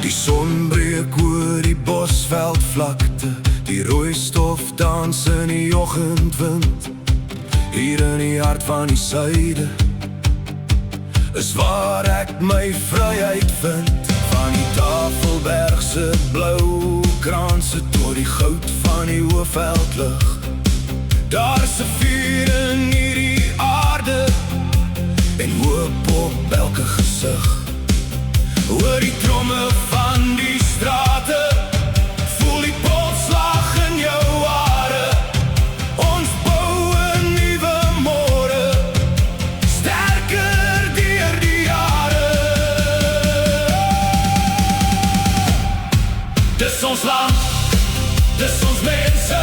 Die son breek oor die bosveldvlakte, die rooi stof dans in die oggendwind. Hier in die hart van die suide is waar ek my vryheid vind. Van die Tafelbergse blou kraanse tot die goud van die Hoëveldlig. Daar's 'n vuur in hierdie aarde en hoop op elke gesig. Hoor die tromme van die strate, voel die polsslag in jou hare. Ons bou 'n nuwe môre, sterker deur die jare. Dis ons land, dis ons mense,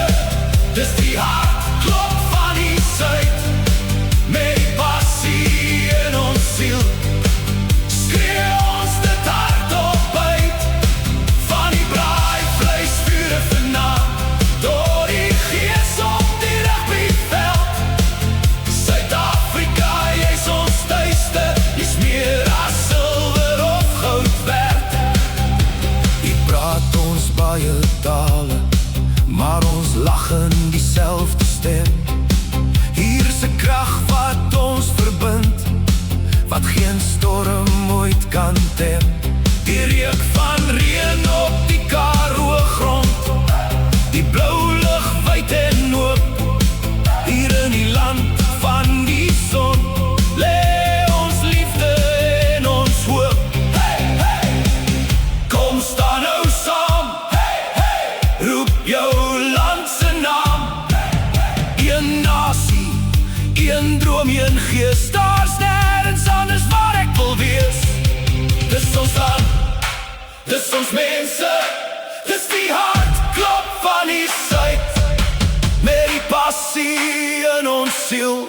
dis die hartklop van die suid. Met die passie in ons siel skree ons dit hardop uit. Van die braaivleisvure vanaand tot die gees op die rugbyveld. Suid-Afrika, jy's ons tuiste, jy's meer as silwer of goud werd. Jy praat ons baie tale, maar ons lag in dieselfde stem. Hier's 'n krag wat ons verbind, wat geen storm ooit kan tem. Die reuk van reën op die Karoo grond, die blou lug wyd en oop. Hier in die land van die son lê ons liefde en ons hoop. Hey, hey, kom staan nou saam, hey, hey, roep jou land se naam. Een nasie, een droom, een gees, daar's nêrens anders waar ek wil wees. Dis ons land, dis ons mense, dis die hartklop van die suid. Met die passie in ons siel